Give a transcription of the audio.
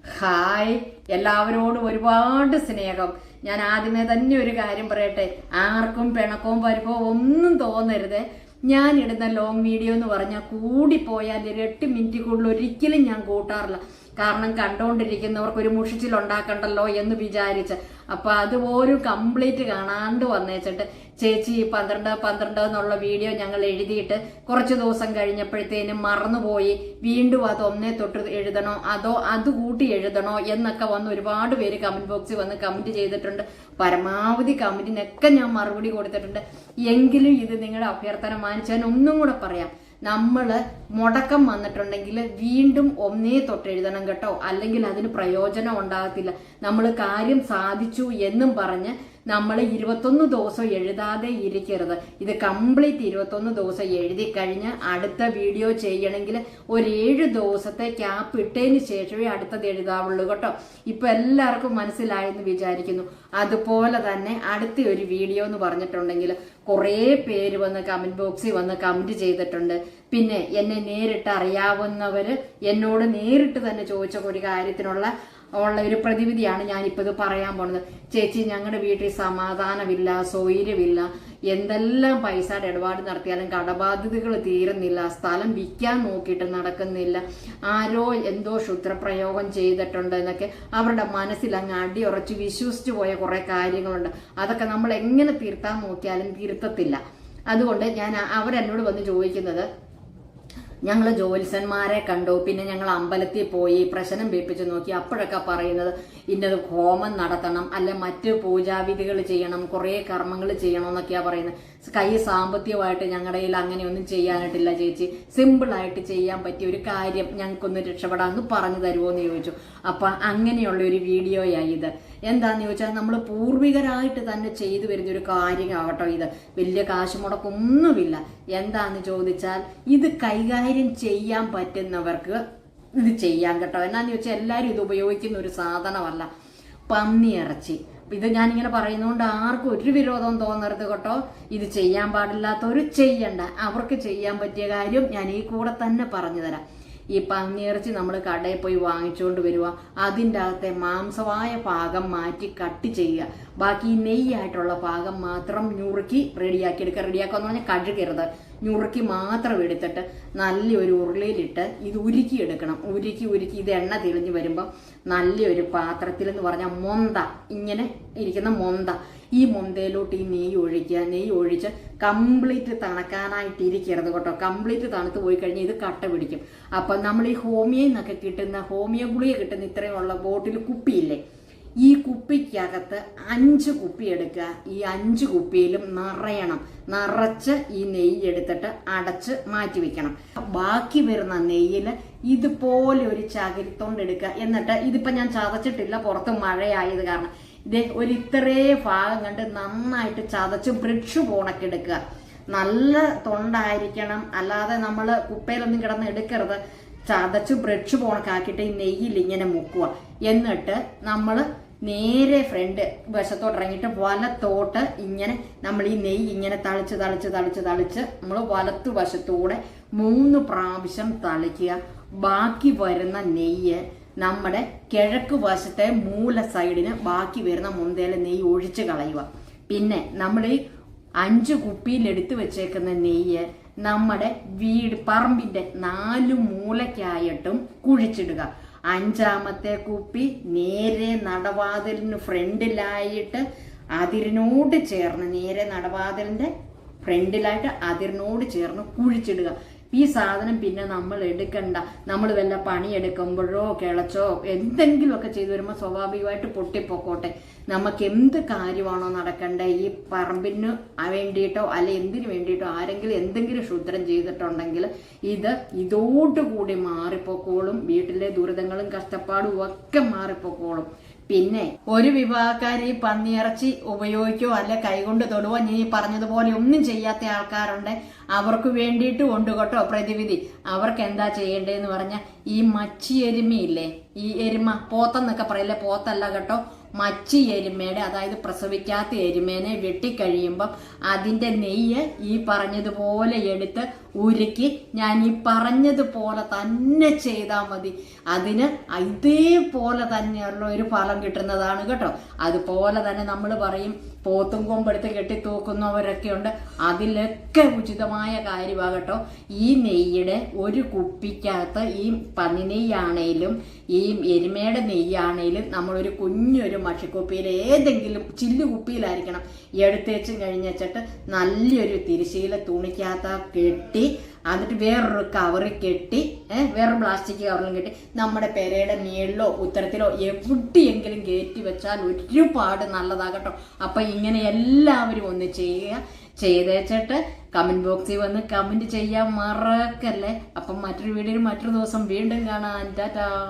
Hi, എല്ലാവരോടും ഒരുപാട് സ്നേഹം. ഞാൻ ആദ്യമേ തന്നെ ഒരു കാര്യം പറയട്ടെ, ആർക്കും പിണക്കവും പരിഭവവും ഒന്നും തോന്നരുത്. ഞാൻ ഇടുന്ന ലോങ് വീഡിയോ എന്ന് പറഞ്ഞാൽ കൂടിപ്പോയാൽ 8 മിനിറ്റിനുള്ളിൽ ഒരിക്കലും ഞാൻ കൂട്ടാറില്ല. കാരണം കണ്ടുകൊണ്ടിരിക്കുന്നവർക്ക് ഒരു മുഷിച്ചിലുണ്ടാക്കണ്ടല്ലോ എന്ന് വിചാരിച്ച്. അപ്പൊ അതുപോലും കംപ്ലീറ്റ് കാണാണ്ട് വന്നേച്ചിട്ട് ചേച്ചി 12 എന്നുള്ള വീഡിയോ ഞങ്ങൾ എഴുതിയിട്ട് കുറച്ച് ദിവസം കഴിഞ്ഞപ്പോഴത്തേനും മറന്നുപോയി. വീണ്ടും അത് 1 തൊട്ട് എഴുതണോ അതോ അത് കൂട്ടി എഴുതണോ എന്നൊക്കെ വന്ന് ഒരുപാട് പേര് കമന്റ് ബോക്സിൽ വന്ന് കമന്റ് ചെയ്തിട്ടുണ്ട്. പരമാവധി കമന്റിനൊക്കെ ഞാൻ മറുപടി കൊടുത്തിട്ടുണ്ട്. എങ്കിലും ഇത് നിങ്ങളുടെ അഭ്യർത്ഥന മാനിച്ചാൽ ഒന്നും കൂടെ പറയാം. നമ്മള് മുടക്കം വന്നിട്ടുണ്ടെങ്കിൽ വീണ്ടും 1 തൊട്ട് എഴുതണം കേട്ടോ, അല്ലെങ്കിൽ അതിന് പ്രയോജനം ഉണ്ടാകത്തില്ല. നമ്മൾ കാര്യം സാധിച്ചു എന്നും പറഞ്ഞ് നമ്മൾ 21 ദിവസം എഴുതാതെ ഇരിക്കരുത്. ഇത് കംപ്ലീറ്റ് 21 ദിവസം എഴുതി കഴിഞ്ഞ് അടുത്ത വീഡിയോ ചെയ്യണമെങ്കിൽ ഒരു 7 ദിവസത്തെ ക്യാപ്പ് ഇട്ടതിന് ശേഷമേ അടുത്തത് എഴുതാവുള്ളൂ കേട്ടോ. ഇപ്പൊ എല്ലാവർക്കും മനസ്സിലായെന്ന് വിചാരിക്കുന്നു. അതുപോലെ തന്നെ അടുത്ത ഒരു വീഡിയോ എന്ന് പറഞ്ഞിട്ടുണ്ടെങ്കിൽ കുറേ പേര് വന്ന് കമന്റ് ബോക്സിൽ വന്ന് കമന്റ് ചെയ്തിട്ടുണ്ട്. പിന്നെ എന്നെ നേരിട്ട് അറിയാവുന്നവര് എന്നോട് നേരിട്ട് തന്നെ ചോദിച്ച ഒരു കാര്യത്തിനുള്ള ഒരു പ്രതിവിധിയാണ് ഞാനിപ്പോൾ ഇത് പറയാൻ പോണത്. ചേച്ചി, ഞങ്ങളുടെ വീട്ടിൽ സമാധാനമില്ല, സ്വൈര്യമില്ല, എന്തെല്ലാം പൈസയുടെ ഇടപാട് നടത്തിയാലും കടബാധ്യതകൾ തീരുന്നില്ല, സ്ഥലം വിൽക്കാൻ നോക്കിയിട്ട് നടക്കുന്നില്ല, ആരോ എന്തോ ക്ഷുദ്രപ്രയോഗം ചെയ്തിട്ടുണ്ട് എന്നൊക്കെ അവരുടെ മനസ്സിൽ അങ്ങ് അടിയുറച്ച് വിശ്വസിച്ചു പോയ കുറെ കാര്യങ്ങളുണ്ട്. അതൊക്കെ നമ്മൾ എങ്ങനെ തീർത്താൻ നോക്കിയാലും തീർത്തത്തില്ല. അതുകൊണ്ട് ഞാൻ അവരെന്നോട് വന്ന് ചോദിക്കുന്നത്, ഞങ്ങൾ ജ്യോത്സ്യന്മാരെ കണ്ടു, പിന്നെ ഞങ്ങൾ അമ്പലത്തിൽ പോയി പ്രശ്നം പേപ്പിച്ച് നോക്കി, അപ്പോഴൊക്കെ പറയുന്നത് ഇന്നത് ഹോമം നടത്തണം, അല്ലെ മറ്റ് പൂജാവിധികൾ ചെയ്യണം, കുറേ കർമ്മങ്ങൾ ചെയ്യണം എന്നൊക്കെയാ പറയുന്നത്. കൈ സാമ്പത്തികമായിട്ട് ഞങ്ങളുടെ കയ്യിൽ അങ്ങനെയൊന്നും ചെയ്യാനായിട്ടില്ല ചേച്ചി, സിമ്പിളായിട്ട് ചെയ്യാൻ പറ്റിയ ഒരു കാര്യം ഞങ്ങൾക്കൊന്ന് രക്ഷപ്പെടാമെന്ന് പറഞ്ഞു തരുമോ എന്ന് ചോദിച്ചു. അപ്പൊ അങ്ങനെയുള്ള ഒരു വീഡിയോയായി ഇത്. എന്താന്ന് ചോദിച്ചാൽ നമ്മൾ പൂർവികരായിട്ട് തന്നെ ചെയ്തു വരുന്ന ഒരു കാര്യമാകട്ടോ ഇത്. വലിയ കാശ് മുടക്കൊന്നുമില്ല. എന്താന്ന് ചോദിച്ചാൽ ഇത് കൈകാര്യം ചെയ്യാൻ പറ്റുന്നവർക്ക് ഇത് ചെയ്യാൻ കേട്ടോ. എന്നാന്ന് ചോദിച്ചാൽ എല്ലാവരും ഇത് ഉപയോഗിക്കുന്ന ഒരു സാധനമല്ല പന്നിയിറച്ചി. ഇത് ഞാനിങ്ങനെ പറയുന്നതുകൊണ്ട് ആർക്കും ഒരു വിരോധവും തോന്നരുത് കേട്ടോ. ഇത് ചെയ്യാൻ പാടില്ലാത്തവർ ചെയ്യണ്ട. അവർക്ക് ചെയ്യാൻ പറ്റിയ കാര്യം ഞാൻ ഈ കൂടെ തന്നെ പറഞ്ഞു തരാം. ഈ പന്നിയിറച്ചി നമ്മൾ കടയിൽ പോയി വാങ്ങിച്ചുകൊണ്ട് വരിക, അതിൻ്റെ അകത്തെ മാംസമായ ഭാഗം മാറ്റി കട്ട് ചെയ്യുക, ബാക്കി നെയ്യായിട്ടുള്ള ഭാഗം മാത്രം ഞുറുക്കി റെഡിയാക്കി എടുക്കുക. റെഡിയാക്കുക എന്ന് പറഞ്ഞാൽ കഴുകരുത്, ഞുറുക്കി മാത്രം എടുത്തിട്ട് നല്ലൊരു ഉരുളിയിലിട്ട് ഇത് ഉരുക്കിയെടുക്കണം. ഉരുക്കി ഇത് എണ്ണ തെളിഞ്ഞ് വരുമ്പം നല്ലൊരു പാത്രത്തിൽ എന്ന് പറഞ്ഞാൽ മൊന്ത, ഇങ്ങനെ ഇരിക്കുന്ന മൊന്ത, ഈ മൊന്തയിലോട്ട് ഈ നെയ്യ് ഒഴിക്കുക. നെയ്യ് ഒഴിച്ച് കംപ്ലീറ്റ് തണുക്കാനായിട്ട് ഇരിക്കരുത് കേട്ടോ. കംപ്ലീറ്റ് തണുത്ത് പോയി കഴിഞ്ഞാൽ ഇത് കട്ട പിടിക്കും. അപ്പം നമ്മൾ ഈ ഹോമിയോയിൽ നിന്നൊക്കെ കിട്ടുന്ന ഹോമിയോ ഗുളിക കിട്ടുന്ന ഇത്രയുള്ള ബോട്ടിൽ കുപ്പിയില്ലേ, ഈ കുപ്പിക്കകത്ത് 5 കുപ്പി എടുക്കുക. ഈ 5 കുപ്പിയിലും നിറച്ച് ഈ നെയ്യ് എടുത്തിട്ട് അടച്ച് മാറ്റി വെക്കണം. ബാക്കി വരുന്ന നെയ്യിൽ ഇതുപോലെ ഒരു ചകിരിത്തോണ്ട് എടുക്കുക. എന്നിട്ട് ഇതിപ്പോ ഞാൻ ചതച്ചിട്ടില്ല, പുറത്ത് മഴയായത് കാരണം ഇതേ ഒരു ഇത്രേ ഭാഗം കണ്ട് നന്നായിട്ട് ചതച്ച് ബ്രഷ് പോണൊക്കെ എടുക്കുക. നല്ല തൊണ്ടായിരിക്കണം, അല്ലാതെ നമ്മൾ കുപ്പയിലൊന്നും കിടന്ന് എടുക്കരുത്. ചതച്ച് ബ്രഷ് പോണക്കാക്കിയിട്ട് ഈ നെയ്യിൽ ഇങ്ങനെ മുക്കുക. എന്നിട്ട് നമ്മൾ നേരെ ഫ്രണ്ട് വശത്തോട്ട് ഇറങ്ങിയിട്ട് വലത്തോട്ട് ഇങ്ങനെ നമ്മൾ ഈ നെയ്യ് ഇങ്ങനെ തളിച്ച് നമ്മൾ വലത്തു വശത്തൂടെ 3 പ്രാവശ്യം തളിക്കുക. ബാക്കി വരുന്ന നെയ്യ് നമ്മുടെ കിഴക്ക് വശത്തെ മൂല സൈഡിന് ബാക്കി വരുന്ന മുന്തയിലെ നെയ്യ് ഒഴിച്ച് കളയുക. പിന്നെ നമ്മൾ ഈ 5 കുപ്പിയിൽ എടുത്തു വെച്ചേക്കുന്ന നെയ്യ് നമ്മുടെ പറമ്പിന്റെ 4 മൂലയ്ക്കായിട്ടും കുഴിച്ചിടുക. 5ാമത്തെ കുപ്പി നേരെ നടവാതിലിന് ഫ്രണ്ടിലായിട്ട് അതിരിനോട് ചേർന്ന്, നേരെ നടവാതിലിന്റെ ഫ്രണ്ടിലായിട്ട് അതിരിനോട് ചേർന്ന് കുഴിച്ചിടുക. ഈ സാധനം പിന്നെ നമ്മൾ എടുക്കണ്ട. നമ്മൾ വല്ല പണിയെടുക്കുമ്പോഴോ കിളച്ചോ എന്തെങ്കിലുമൊക്കെ ചെയ്തു വരുമ്പോൾ സ്വാഭാവികമായിട്ട് പൊട്ടിപ്പൊക്കോട്ടെ. നമുക്ക് എന്ത് കാര്യമാണോ നടക്കേണ്ടത്, ഈ പറമ്പിന് വേണ്ടിയിട്ടോ അല്ലെ എന്തിനു വേണ്ടിയിട്ടോ ആരെങ്കിലും എന്തെങ്കിലും ക്ഷുദ്രം ചെയ്തിട്ടുണ്ടെങ്കിൽ ഇതോടുകൂടി മാറിപ്പോക്കോളും. വീട്ടിലെ ദുരിതങ്ങളും കഷ്ടപ്പാടും ഒക്കെ മാറിപ്പോക്കോളും. പിന്നെ ഒരു വിഭാഗക്കാർ ഈ പന്നിയിറച്ചി ഉപയോഗിക്കോ അല്ലെ കൈകൊണ്ട് തൊടുവോ നീ പറഞ്ഞതുപോലെ ഒന്നും ചെയ്യാത്ത ആൾക്കാരുണ്ട്. അവർക്ക് വേണ്ടിയിട്ട് ഉണ്ട് കേട്ടോ പ്രതിവിധി. അവർക്ക് എന്താ ചെയ്യേണ്ടതെന്ന് പറഞ്ഞാൽ ഈ മച്ചി എരുമയില്ലേ, ഈ എരുമ പോത്തെന്നൊക്കെ പറയില്ലേ, പോത്തല്ല കേട്ടോ, മച്ചി എരുമയുടെ, അതായത് പ്രസവിക്കാത്ത എരുമേനെ വെട്ടിക്കഴിയുമ്പം അതിന്റെ നെയ്യ് ഈ പറഞ്ഞതുപോലെ എടുത്ത് ഉരുക്കി ഞാൻ ഈ പറഞ്ഞതുപോലെ തന്നെ ചെയ്താൽ മതി. അതിന് ഇതേപോലെ തന്നെയുള്ള ഒരു ഫലം കിട്ടുന്നതാണ് കേട്ടോ. അതുപോലെ തന്നെ നമ്മൾ പറയും പോത്തും കൊമ്പെടുത്ത് കെട്ടി തൂക്കുന്നവരൊക്കെ ഉണ്ട്. അതിലൊക്കെ ഉചിതമായ കാര്യമാകട്ടോ. ഈ നെയ്യുടെ ഒരു കുപ്പിക്കകത്ത് ഈ പന്നി നെയ്യാണേലും ഈ എരുമയുടെ നെയ്യാണേലും നമ്മളൊരു കുഞ്ഞൊരു മഷിക്കുപ്പിയിൽ ഏതെങ്കിലും ചില്ലു കുപ്പിയിലായിരിക്കണം എടുത്തേച്ചും കഴിഞ്ഞിട്ട് നല്ലൊരു തിരശ്ശീല തുണിക്കകത്ത് കെട്ടി എന്നിട്ട് വേറൊരു കവറിൽ കെട്ടി വേറൊരു പ്ലാസ്റ്റിക് കവറിലും കെട്ടി നമ്മുടെ പെരയുടെ മേളിലോ ഉത്തരത്തിലോ എവിടെയെങ്കിലും കയറ്റി വെച്ചാൽ ഒരുപാട് നല്ലതാകട്ടോ. അപ്പം ഇങ്ങനെ എല്ലാവരും ഒന്ന് ചെയ്തേച്ചിട്ട് കമന്റ് ബോക്സിൽ വന്ന് കമന്റ് ചെയ്യാൻ മറക്കല്ലേ. അപ്പം മറ്റൊരു വീഡിയോയിൽ മറ്റൊരു ദിവസം വീണ്ടും കാണാം. ടാറ്റാ.